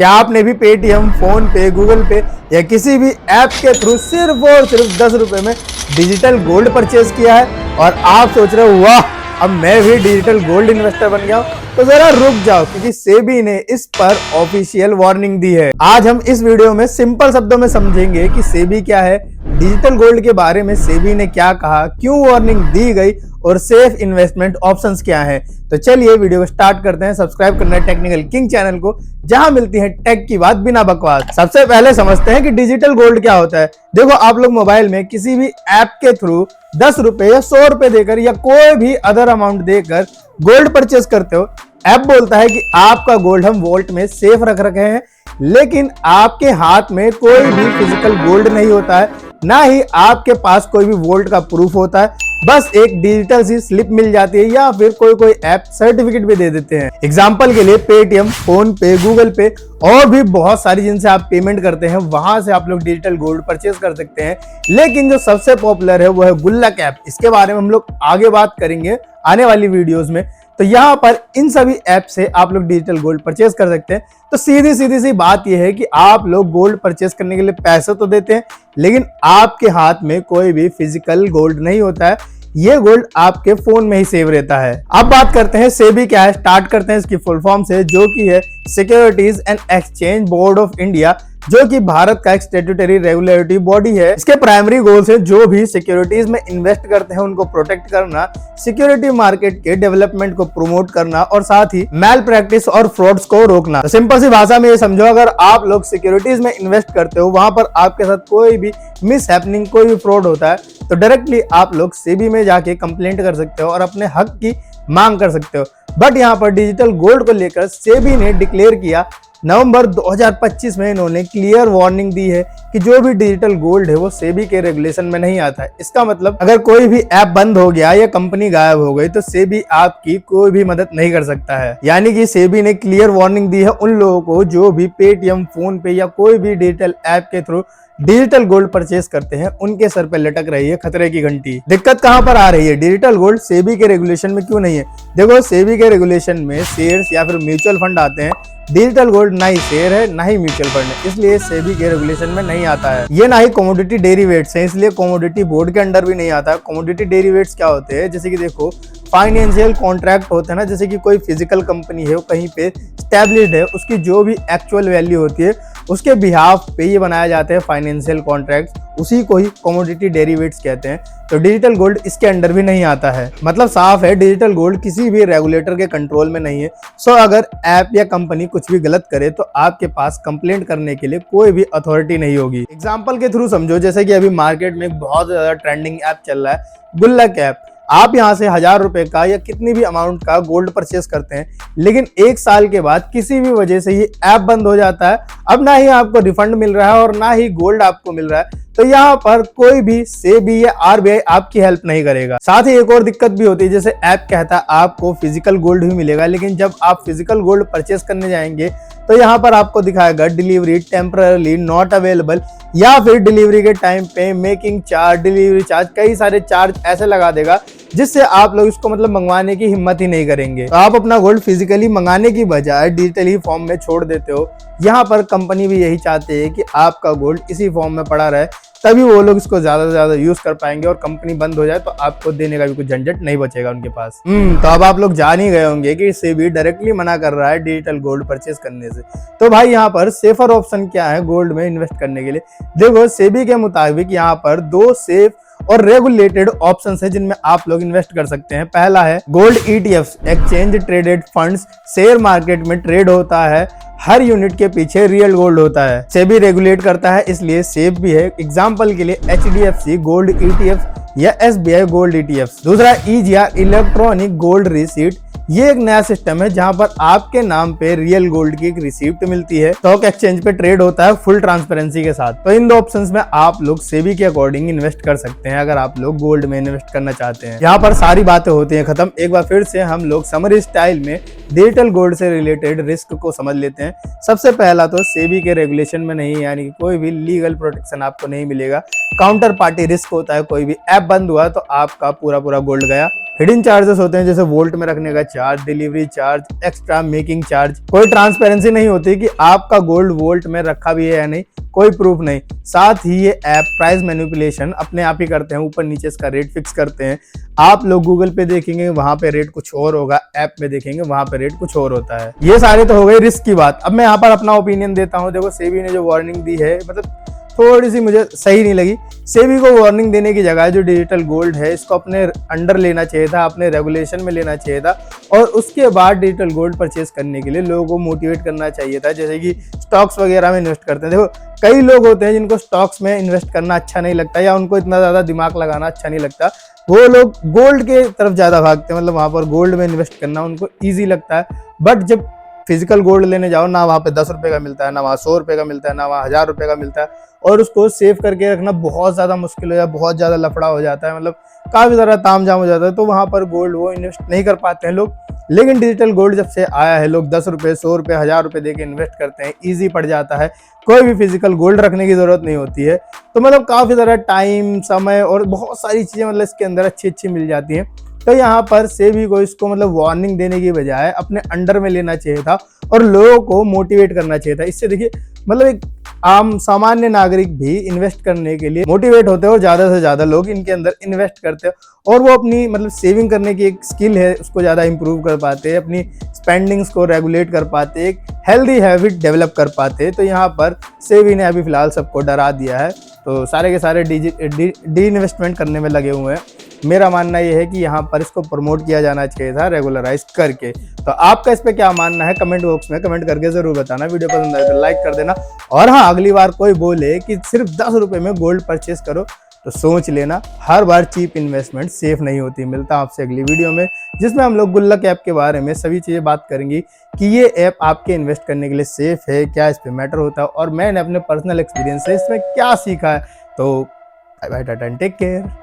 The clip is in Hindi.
क्या आपने भी पेटीएम, फोन पे, गूगल पे या किसी भी ऐप के थ्रू सिर्फ और सिर्फ 10 रुपए में डिजिटल गोल्ड परचेज किया है और आप सोच रहे हो वाह अब मैं भी डिजिटल गोल्ड इन्वेस्टर बन गया हूं? तो जरा रुक जाओ क्योंकि सेबी ने इस पर ऑफिशियल वार्निंग दी है। आज हम इस वीडियो में सिंपल शब्दों में समझेंगे कि सेबी क्या है, डिजिटल गोल्ड के बारे में सेबी ने क्या कहा, क्यों वार्निंग दी गई और सेफ इन्वेस्टमेंट ऑप्शंस क्या हैं। तो चलिए वीडियो को स्टार्ट करते हैं। सब्सक्राइब करना है टेक्निकल किंग चैनल को, जहां मिलती है टेक की बात बिना बकवास। सबसे पहले समझते हैं कि डिजिटल गोल्ड क्या होता है। देखो, आप लोग मोबाइल में किसी भी ऐप के थ्रू 10 रुपए या 100 रुपए देकर या कोई भी अदर अमाउंट देकर गोल्ड परचेज करते हो। ऐप बोलता है कि आपका गोल्ड हम वॉलेट में सेफ रख रखे हैं, लेकिन आपके हाथ में कोई भी फिजिकल गोल्ड नहीं होता है, ना ही आपके पास कोई भी वॉलेट का प्रूफ होता है। बस एक डिजिटल सी स्लिप मिल जाती है या फिर कोई ऐप सर्टिफिकेट भी दे देते हैं। एग्जांपल के लिए पेटीएम, फोन पे, गूगल पे और भी बहुत सारी जिनसे आप पेमेंट करते हैं, वहां से आप लोग डिजिटल गोल्ड परचेज कर सकते हैं। लेकिन जो सबसे पॉपुलर है वो है गुल्लक ऐप। इसके बारे में हम लोग आगे बात करेंगे आने वाली वीडियोस में। तो यहाँ पर इन सभी ऐप से आप लोग डिजिटल गोल्ड परचेज कर सकते हैं। तो सीधी सी बात यह है कि आप लोग गोल्ड परचेज करने के लिए पैसे तो देते हैं, लेकिन आपके हाथ में कोई भी फिजिकल गोल्ड नहीं होता है। ये गोल्ड आपके फोन में ही सेव रहता है। अब बात करते हैं सेबी क्या है। स्टार्ट करते हैं इसकी फुल फॉर्म से, जो कि है securities and exchange board of India, जो कि भारत का एक स्टैट्यूटरी रेगुलेटरी बॉडी है। इसके प्राइमरी गोल्स है जो भी सिक्योरिटीज में इन्वेस्ट करते हैं उनको प्रोटेक्ट करना, सिक्योरिटी मार्केट के डेवलपमेंट को प्रमोट करना और साथ ही मैल प्रैक्टिस और फ्रॉड्स को रोकना। तो सिंपल सी भाषा में ये समझो, अगर आप लोग सिक्योरिटीज में इन्वेस्ट करते हो, वहां पर आपके साथ कोई भी मिस हैपनिंग, कोई भी फ्रॉड होता है, तो डायरेक्टली आप लोग सेबी में जाके कंप्लेंट कर सकते हो और अपने हक की मांग कर सकते हो। बट यहाँ पर डिजिटल गोल्ड को लेकर सेबी ने डिक्लेयर किया, नवंबर 2025 में इन्होंने क्लियर वार्निंग दी है कि जो भी डिजिटल गोल्ड है वो सेबी के रेगुलेशन में नहीं आता है। इसका मतलब अगर कोई भी ऐप बंद हो गया या कंपनी गायब हो गई तो सेबी आपकी कोई भी मदद नहीं कर सकता है। यानी कि सेबी ने क्लियर वार्निंग दी है उन लोगों को जो भी पेटीएम, फोन पे या कोई भी डिजिटल ऐप के थ्रू डिजिटल गोल्ड परचेज करते हैं, उनके सर पे लटक रही है खतरे की घंटी। दिक्कत कहां पर आ रही है? डिजिटल गोल्ड सेबी के रेगुलेशन में क्यों नहीं है? देखो, सेबी के रेगुलेशन में शेयर्स या फिर म्यूचुअल फंड आते हैं। डिजिटल गोल्ड ना ही शेयर है ना ही म्यूचुअल फंड है, इसलिए सेबी के रेगुलेशन में नहीं आता है। ये ना ही कमोडिटी डेरिवेट्स है, इसलिए कमोडिटी बोर्ड के अंडर भी नहीं आता है। कमोडिटी डेरिवेट्स क्या होते हैं? जैसे कि देखो, फाइनेंशियल कॉन्ट्रैक्ट होते हैं ना, जैसे कि कोई फिजिकल कंपनी है वो कहीं पे स्टैब्लिश्ड है, उसकी जो भी एक्चुअल वैल्यू होती है उसके बिहाफ पे ये बनाया जाते हैं फाइनेंशियल कॉन्ट्रैक्ट्स, उसी को ही कमोडिटी डेरिवेट्स कहते हैं। तो डिजिटल गोल्ड इसके अंडर भी नहीं आता है। मतलब साफ है, डिजिटल गोल्ड किसी भी रेगुलेटर के कंट्रोल में नहीं है। सो अगर ऐप या कंपनी कुछ भी गलत करे तो आपके पास कंप्लेंट करने के लिए कोई भी अथॉरिटी नहीं होगी। एग्जाम्पल के थ्रू समझो, जैसे कि अभी मार्केट में बहुत ज्यादा ट्रेंडिंग ऐप चल रहा है गुल्लक ऐप। आप यहाँ से 1000 रुपए का या कितनी भी अमाउंट का गोल्ड परचेज करते हैं, लेकिन 1 साल के बाद किसी भी वजह से ये ऐप बंद हो जाता है। अब ना ही आपको रिफंड मिल रहा है और ना ही गोल्ड आपको मिल रहा है, तो यहाँ पर कोई भी सेबी या आरबीआई आपकी हेल्प नहीं करेगा। साथ ही एक और दिक्कत भी होती है, जैसे ऐप कहता है आपको फिजिकल गोल्ड भी मिलेगा, लेकिन जब आप फिजिकल गोल्ड परचेज करने जाएंगे तो यहाँ पर आपको दिखाएगा डिलीवरी टेम्पररी नॉट अवेलेबल, या फिर डिलीवरी के टाइम पे मेकिंग चार्ज, डिलीवरी चार्ज, कई सारे चार्ज ऐसे लगा देगा जिससे आप लोग इसको मतलब मंगवाने की हिम्मत ही नहीं करेंगे। तो आप अपना गोल्ड फिजिकली मंगाने की बजाय डिजिटली फॉर्म में छोड़ देते हो। यहाँ पर कंपनी भी यही चाहते हैं कि आपका गोल्ड इसी फॉर्म में पड़ा रहे, तभी वो लोग इसको ज्यादा से ज्यादा यूज कर पाएंगे और कंपनी बंद हो जाए तो आपको देने का भी कुछ झंझट नहीं बचेगा उनके पास। तो अब आप लोग जान ही गए होंगे कि सेबी डायरेक्टली मना कर रहा है डिजिटल गोल्ड परचेज करने से। तो भाई यहाँ पर सेफर ऑप्शन क्या है गोल्ड में इन्वेस्ट करने के लिए? देखो, सेबी के मुताबिक यहाँ पर 2 सेफ और रेगुलेटेड ऑप्शंस है जिनमें आप लोग इन्वेस्ट कर सकते हैं। पहला है gold ETFs, exchange traded funds, share market में ट्रेड होता है, हर यूनिट के पीछे रियल गोल्ड होता है। सेबी रेगुलेट करता है इसलिए सेफ भी है। एग्जांपल के लिए एचडीएफसी गोल्ड ईटीएफ या एसबीआई गोल्ड ईटीएफ। दूसरा ईजीआर इलेक्ट्रॉनिक गोल्ड रिसीट, ये एक नया सिस्टम है जहां पर आपके नाम पे रियल गोल्ड की एक रिसीप्ट मिलती है। स्टॉक एक्सचेंज पे ट्रेड होता है फुल ट्रांसपेरेंसी के साथ। तो इन 2 ऑप्शंस में आप लोग सेबी के अकॉर्डिंग इन्वेस्ट कर सकते हैं अगर आप लोग गोल्ड में इन्वेस्ट करना चाहते हैं। यहाँ पर सारी बातें होती हैं खत्म। एक बार फिर से हम लोग समरी स्टाइल में डिजिटल गोल्ड से रिलेटेड रिस्क को समझ लेते हैं। हैं। सबसे पहला तो सेबी के रेगुलेशन में नहीं, यानी कि कोई भी लीगल प्रोटेक्शन आपको नहीं मिलेगा। काउंटर पार्टी रिस्क होता है, कोई भी ऐप बंद हुआ तो आपका पूरा पूरा गोल्ड गया। हिडन चार्जेस होते हैं, जैसे वोल्ट में रखने का charge, delivery charge, extra making charge. कोई ट्रांसपेरेंसी नहीं होती कि आपका गोल्ड वोल्ट में रखा भी है या नहीं, कोई प्रूफ नहीं। साथ ही ये ऐप प्राइस मैनिपुलेशन अपने आप ही करते हैं, ऊपर नीचे इसका रेट फिक्स करते हैं। आप लोग गूगल पे देखेंगे वहां पे रेट कुछ और होगा, ऐप में देखेंगे वहां पे रेट कुछ और होता है। ये सारे तो हो गए रिस्क की बात। अब मैं यहाँ पर अपना ओपिनियन देता हूँ। देखो, सेबी ने जो वार्निंग दी है, मतलब थोड़ी सी मुझे सही नहीं लगी। सेबी को वार्निंग देने की जगह जो डिजिटल गोल्ड है इसको अपने अंडर लेना चाहिए था, अपने रेगुलेशन में लेना चाहिए था, और उसके बाद डिजिटल गोल्ड परचेज करने के लिए लोगों को मोटिवेट करना चाहिए था। जैसे कि स्टॉक्स वगैरह में इन्वेस्ट करते हैं। देखो, कई लोग होते हैं जिनको स्टॉक्स में इन्वेस्ट करना अच्छा नहीं लगता, या उनको इतना ज्यादा दिमाग लगाना अच्छा नहीं लगता, वो लोग गोल्ड के तरफ ज्यादा भागते हैं। मतलब वहां पर गोल्ड में इन्वेस्ट करना उनको ईजी लगता है। बट जब फिजिकल गोल्ड लेने जाओ ना, वहाँ पे 10 रुपए का मिलता है, ना वहाँ 100 रुपए का मिलता है, ना वहाँ 1000 रुपए का मिलता है, और उसको सेव करके रखना बहुत ज्यादा मुश्किल हो जाता है, बहुत ज्यादा लफड़ा हो जाता है, मतलब काफी ज्यादा तामझाम हो जाता है। तो वहां पर गोल्ड वो इन्वेस्ट नहीं कर पाते हैं लोग। लेकिन डिजिटल गोल्ड जब से आया है, लोग 10 रुपए, 100 रुपए, 1000 रुपए देके इन्वेस्ट करते हैं, ईजी पड़ जाता है, कोई भी फिजिकल गोल्ड रखने की जरूरत नहीं होती है। तो मतलब काफी ज्यादा टाइम, समय और बहुत सारी चीजें मतलब इसके अंदर अच्छी अच्छी मिल जाती हैं। तो यहाँ पर सेबी को इसको मतलब वार्निंग देने की बजाय अपने अंडर में लेना चाहिए था और लोगों को मोटिवेट करना चाहिए था। इससे देखिए, मतलब एक आम सामान्य नागरिक भी इन्वेस्ट करने के लिए मोटिवेट होते हैं और ज्यादा से ज्यादा लोग इनके अंदर इन्वेस्ट करते हैं, और वो अपनी मतलब सेविंग करने की एक स्किल है उसको ज्यादा इंप्रूव कर पाते हैं, अपनी स्पेंडिंग्स को रेगुलेट कर पाते, एक हेल्दी हैबिट डेवलप कर पाते। तो यहाँ पर सेबी ने अभी फिलहाल सबको डरा दिया है, तो सारे के सारे डी इन्वेस्टमेंट करने में लगे हुए हैं। मेरा मानना यह है कि यहाँ पर इसको प्रमोट किया जाना चाहिए था रेगुलराइज करके। तो आपका इस पे क्या मानना है, कमेंट बॉक्स में कमेंट करके जरूर बताना। वीडियो पसंद आए तो लाइक कर देना, और हाँ, अगली बार कोई बोले कि सिर्फ 10 रुपए में गोल्ड परचेस करो तो सोच लेना, हर बार चीप इन्वेस्टमेंट सेफ नहीं होती। मिलता हूं आपसे अगली वीडियो में, जिसमें हम लोग गुल्लक ऐप के बारे में सभी चीजें बात करेंगी कि ये ऐप आपके इन्वेस्ट करने के लिए सेफ है, क्या इस पे मैटर होता है, और मैंने अपने पर्सनल एक्सपीरियंस से इसमें क्या सीखा है। तो bye bye, tata and take care.